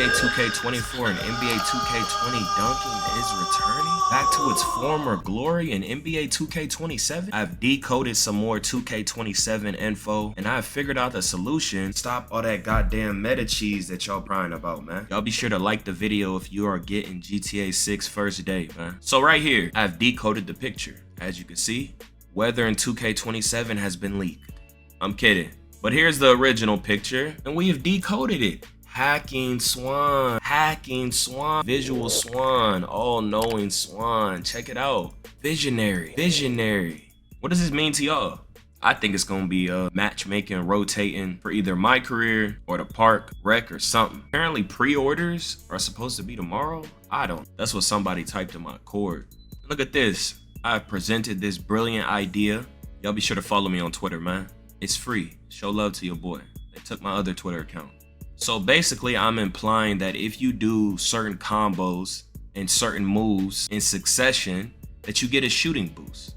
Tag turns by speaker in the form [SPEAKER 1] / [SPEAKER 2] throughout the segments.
[SPEAKER 1] NBA 2K24 and NBA 2K20 dunking is returning back to its former glory in NBA 2K27. I've decoded some more 2K27 info and I've figured out the solution. Stop all that goddamn meta cheese that y'all prying about, man. Y'all be sure to like the video if you are getting GTA 6 first day, man. So right here, I've decoded the picture. As you can see, weather in 2K27 has been leaked. I'm kidding. But here's the original picture, and we have decoded it. Hacking Swan, Visual Swan, all-knowing Swan. Check it out. Visionary. What does this mean to y'all? I think it's gonna be matchmaking, rotating for either MyCareer or the Park, Rec, or something. Apparently pre-orders are supposed to be tomorrow. I don't. That's what somebody typed in my Cord. Look at this. I've presented this brilliant idea. Y'all be sure to follow me on Twitter, man. It's free. Show love to your boy. They took my other Twitter account. So basically, I'm implying that if you do certain combos and certain moves in succession, that you get a shooting boost.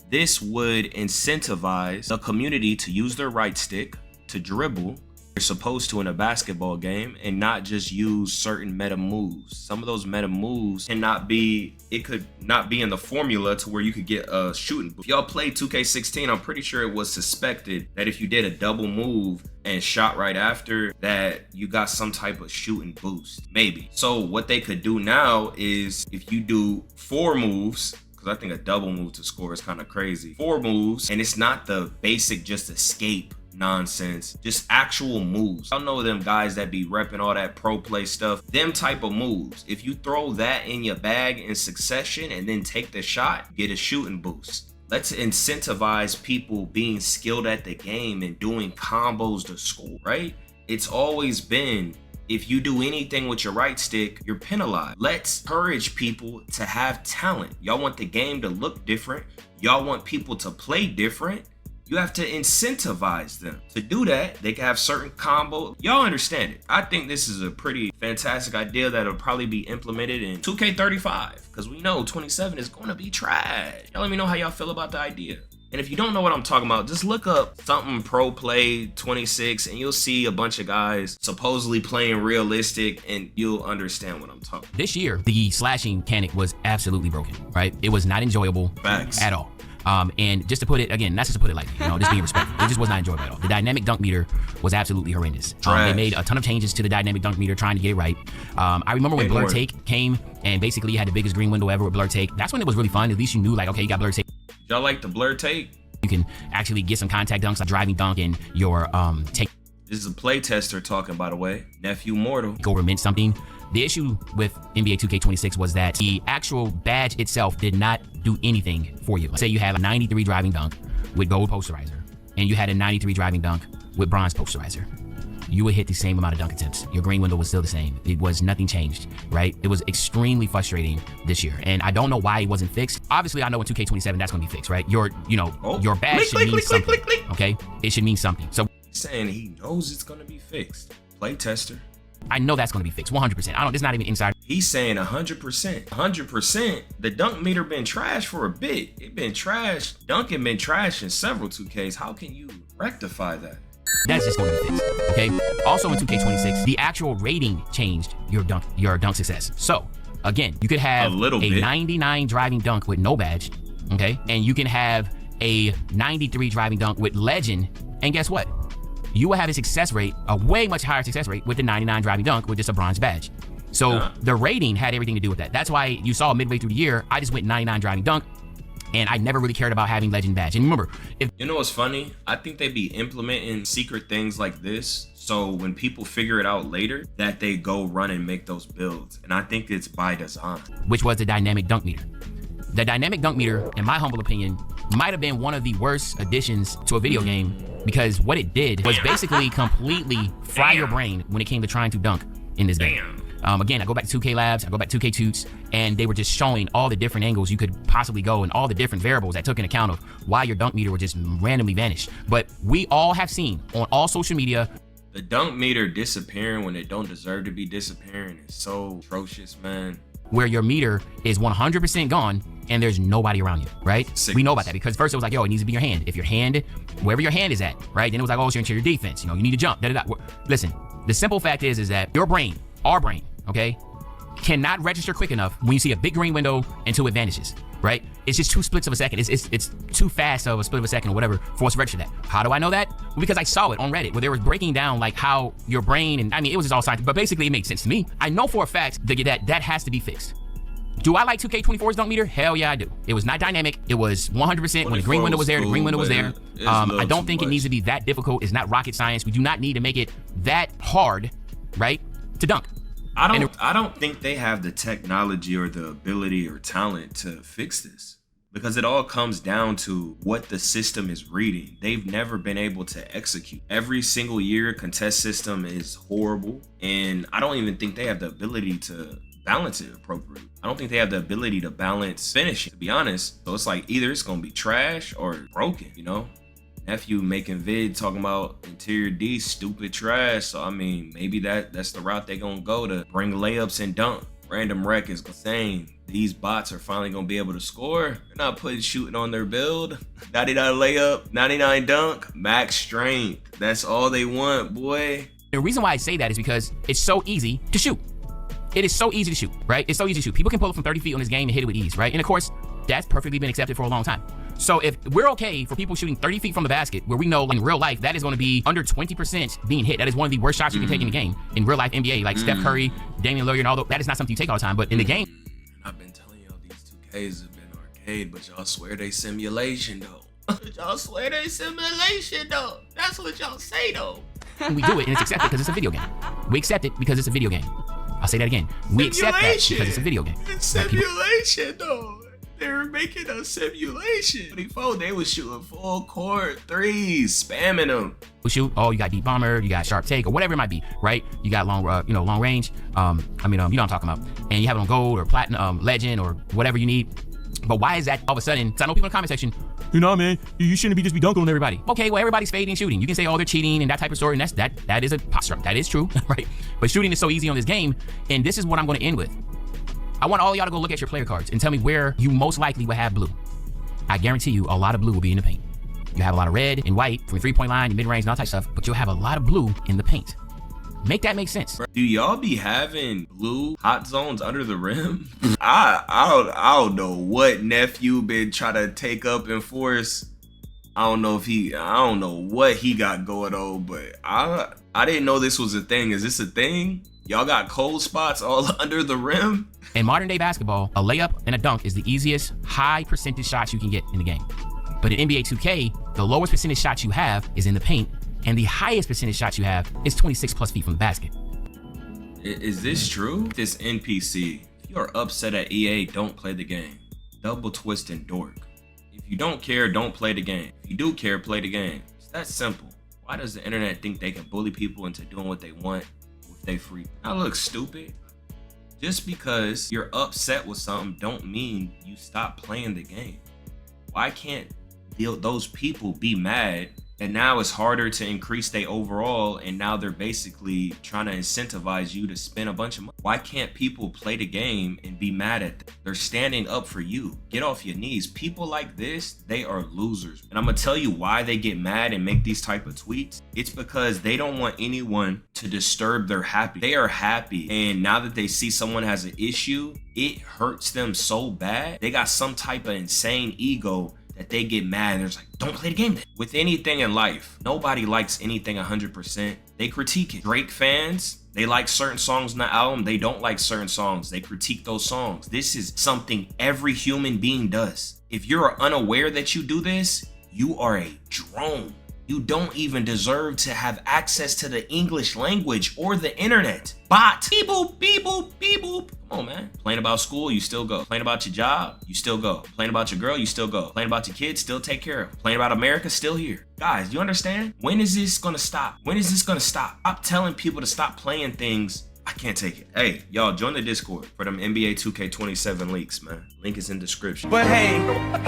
[SPEAKER 1] This would incentivize the community to use their right stick to dribble. You're supposed to in a basketball game, and not just use certain meta moves. Some of those meta moves could not be in the formula to where you could get a shooting boost. If y'all played 2K16, I'm pretty sure it was suspected that if you did a double move and shot right after that, you got some type of shooting boost, maybe. So what they could do now is if you do 4 moves, because I think a double move to score is kind of crazy. 4 moves, and it's not the basic just escape nonsense, just actual moves. I know them guys that be repping all that pro play stuff, them type of moves. If you throw that in your bag in succession and then take the shot, get a shooting boost. Let's incentivize people being skilled at the game and doing combos to score, right? It's always been, if you do anything with your right stick, you're penalized. Let's encourage people to have talent. Y'all want the game to look different. Y'all want people to play different. You have to incentivize them. To do that, they can have certain combo. Y'all understand it. I think this is a pretty fantastic idea that'll probably be implemented in 2K35, because we know 27 is going to be trash. Y'all let me know how y'all feel about the idea. And if you don't know what I'm talking about, just look up something pro play 26 and you'll see a bunch of guys supposedly playing realistic, and you'll understand what I'm talking about.
[SPEAKER 2] This year, the slashing mechanic was absolutely broken, right? It was not enjoyable at all. And just to put it, again, not just to put it lightly, just being respectful, it just was not enjoyable at all. The dynamic dunk meter was absolutely horrendous. They made a ton of changes to the dynamic dunk meter trying to get it right. I remember when Blur Take came and basically you had the biggest green window ever with Blur Take. That's when it was really fun. At least you knew, like, okay, you got Blur Take.
[SPEAKER 1] Y'all like the Blur Take?
[SPEAKER 2] You can actually get some contact dunks, like driving dunk and your take.
[SPEAKER 1] This is a play tester talking, by the way. Nephew Mortal.
[SPEAKER 2] Over meant something. The issue with NBA 2K26 was that the actual badge itself did not do anything for you. Let's say you have a 93 driving dunk with gold posterizer, and you had a 93 driving dunk with bronze posterizer. You would hit the same amount of dunk attempts. Your green window was still the same. It was nothing changed, right? It was extremely frustrating this year, and I don't know why it wasn't fixed. Obviously, I know in 2K27 that's going to be fixed, right? Your badge should mean something, okay? It should mean something. So
[SPEAKER 1] he's saying he knows it's going to be fixed. Play tester.
[SPEAKER 2] I know that's going to be fixed 100%. It's not even inside.
[SPEAKER 1] He's saying 100%. 100%. The dunk meter been trash for a bit. It been trash. Dunking been trash in several 2Ks. How can you rectify that?
[SPEAKER 2] That's just going to be fixed, okay? Also in 2K26, the actual rating changed your dunk success. So again, you could have a 99 driving dunk with no badge, okay? And you can have a 93 driving dunk with legend, and guess what? You will have a way much higher success rate with the 99 driving dunk with just a bronze badge. So the rating had everything to do with that. That's why you saw midway through the year, I just went 99 driving dunk, and I never really cared about having legend badge. And remember, if
[SPEAKER 1] you know what's funny, I think they be implementing secret things like this, so when people figure it out later, that they go run and make those builds. And I think it's by design.
[SPEAKER 2] Which was the dynamic dunk meter. The dynamic dunk meter, in my humble opinion, might have been one of the worst additions to a video game, because what it did was basically completely fry your brain when it came to trying to dunk in this game. Again, I go back to 2K Labs, I go back to 2K Toots, and they were just showing all the different angles you could possibly go and all the different variables that took into account of why your dunk meter would just randomly vanish. But we all have seen on all social media,
[SPEAKER 1] the dunk meter disappearing when it don't deserve to be disappearing is so atrocious, man.
[SPEAKER 2] Where your meter is 100% gone and there's nobody around you, right? We know about that because first it was like, yo, it needs to be your hand. If your hand, wherever your hand is at, right? Then it was like, oh, it's your interior defense. You need to jump. Listen, the simple fact is that your brain our brain, okay, cannot register quick enough when you see a big green window until it vanishes, right? It's just 2 splits of a second. It's too fast of a split of a second or whatever for us to register that. How do I know that? Well, because I saw it on Reddit where they were breaking down like how your brain, and I mean, it was just all scientific, but basically it makes sense to me. I know for a fact that has to be fixed. Do I like 2K24's dunk meter? Hell yeah, I do. It was not dynamic. It was 100% when the green window was there, the green window was there. I don't think it needs to be that difficult. It's not rocket science. We do not need to make it that hard, right, to dunk.
[SPEAKER 1] I don't think they have the technology or the ability or talent to fix this, because it all comes down to what the system is reading. They've never been able to execute. Every single year, contest system is horrible, and I don't even think they have the ability to balance it appropriately. I don't think they have the ability to balance finishing, to be honest. So it's like either it's gonna be trash or broken, you know? Nephew making vid talking about interior D, stupid trash. So I mean, maybe that's the route they gonna go to bring layups and dunk. Random Rec is saying these bots are finally gonna be able to score. They're not putting shooting on their build. 99 layup, 99 dunk, max strength. That's all they want, boy.
[SPEAKER 2] The reason why I say that is because it's so easy to shoot. It is so easy to shoot, right? It's so easy to shoot. People can pull up from 30 feet on this game and hit it with ease, right? And of course, that's perfectly been accepted for a long time. So if we're okay for people shooting 30 feet from the basket, where we know in real life that is going to be under 20% being hit, that is one of the worst shots you can take in the game. In real life NBA, like Steph Curry, Damian Lillard, and all that is not something you take all the time. But in the game,
[SPEAKER 1] I've been telling y'all these 2Ks have been arcade, but y'all swear they simulation though. Y'all swear they simulation though. That's what y'all say though.
[SPEAKER 2] we do it and it's accepted because it's a video game. We accept it because it's a video game. I'll say that again. We accept that because it's a video game.
[SPEAKER 1] It's simulation though. They're making a simulation. Before they was shooting full court threes, spamming them.
[SPEAKER 2] We shoot. Oh, you got deep bomber, you got sharp take, or whatever it might be, right? You got long, long range. You know what I'm talking about. And you have it on gold or platinum, legend, or whatever you need. But why is that all of a sudden? Because I know people in the comment section, you know, man, you shouldn't just be dunking on everybody. Okay, well, everybody's fading and shooting. You can say, oh, they're cheating and that type of story, and that is a posture. That is true, right? But shooting is so easy on this game, and this is what I'm going to end with. I want all of y'all to go look at your player cards and tell me where you most likely will have blue. I guarantee you a lot of blue will be in the paint. You have a lot of red and white from the three-point line and mid-range and all type stuff, but you'll have a lot of blue in the paint. Make that make sense.
[SPEAKER 1] Do y'all be having blue hot zones under the rim? I don't know what nephew been trying to take up and force. I don't know what he got going on, but I didn't know this was a thing. Is this a thing? Y'all got cold spots all under the rim?
[SPEAKER 2] In modern day basketball, a layup and a dunk is the easiest high percentage shots you can get in the game. But in NBA 2K, the lowest percentage shots you have is in the paint, and the highest percentage shots you have is 26 plus feet from the basket.
[SPEAKER 1] Is this true? This NPC, if you're upset at EA, don't play the game. Double twist and dork. If you don't care, don't play the game. If you do care, play the game. It's that simple. Why does the internet think they can bully people into doing what they want if they free? I look stupid. Just because you're upset with something don't mean you stop playing the game. Why can't those people be mad? And now it's harder to increase their overall, and now they're basically trying to incentivize you to spend a bunch of money. Why can't people play the game and be mad at them? They're standing up for you. Get off your knees. People like this, they are losers. And I'm gonna tell you why they get mad and make these type of tweets. It's because they don't want anyone to disturb their happy. They are happy, and now that they see someone has an issue, it hurts them so bad. They got some type of insane ego that they get mad and they're just like, don't play the game then. With anything in life, nobody likes anything 100%. They critique it. Drake fans, they like certain songs in the album. They don't like certain songs. They critique those songs. This is something every human being does. If you're unaware that you do this, you are a drone. You don't even deserve to have access to the English language or the internet. Bot. Beep boop, beep boop, beep boop. Come on, man. Playing about school, you still go. Playing about your job, you still go. Playing about your girl, you still go. Playing about your kids, still take care of them. Playing about America, still here. Guys, you understand? When is this gonna stop? When is this gonna stop? Stop telling people to stop playing things. I can't take it. Hey, y'all, join the Discord for them NBA 2K27 leaks, man. Link is in description.
[SPEAKER 3] But hey,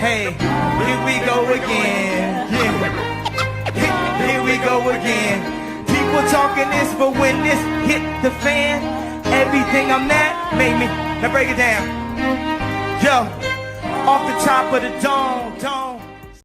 [SPEAKER 3] here we go again. Yeah. Here we go again. People talking this, but when this hit the fan, everything I'm at made me. Now break it down. Yo, off the top of the dome.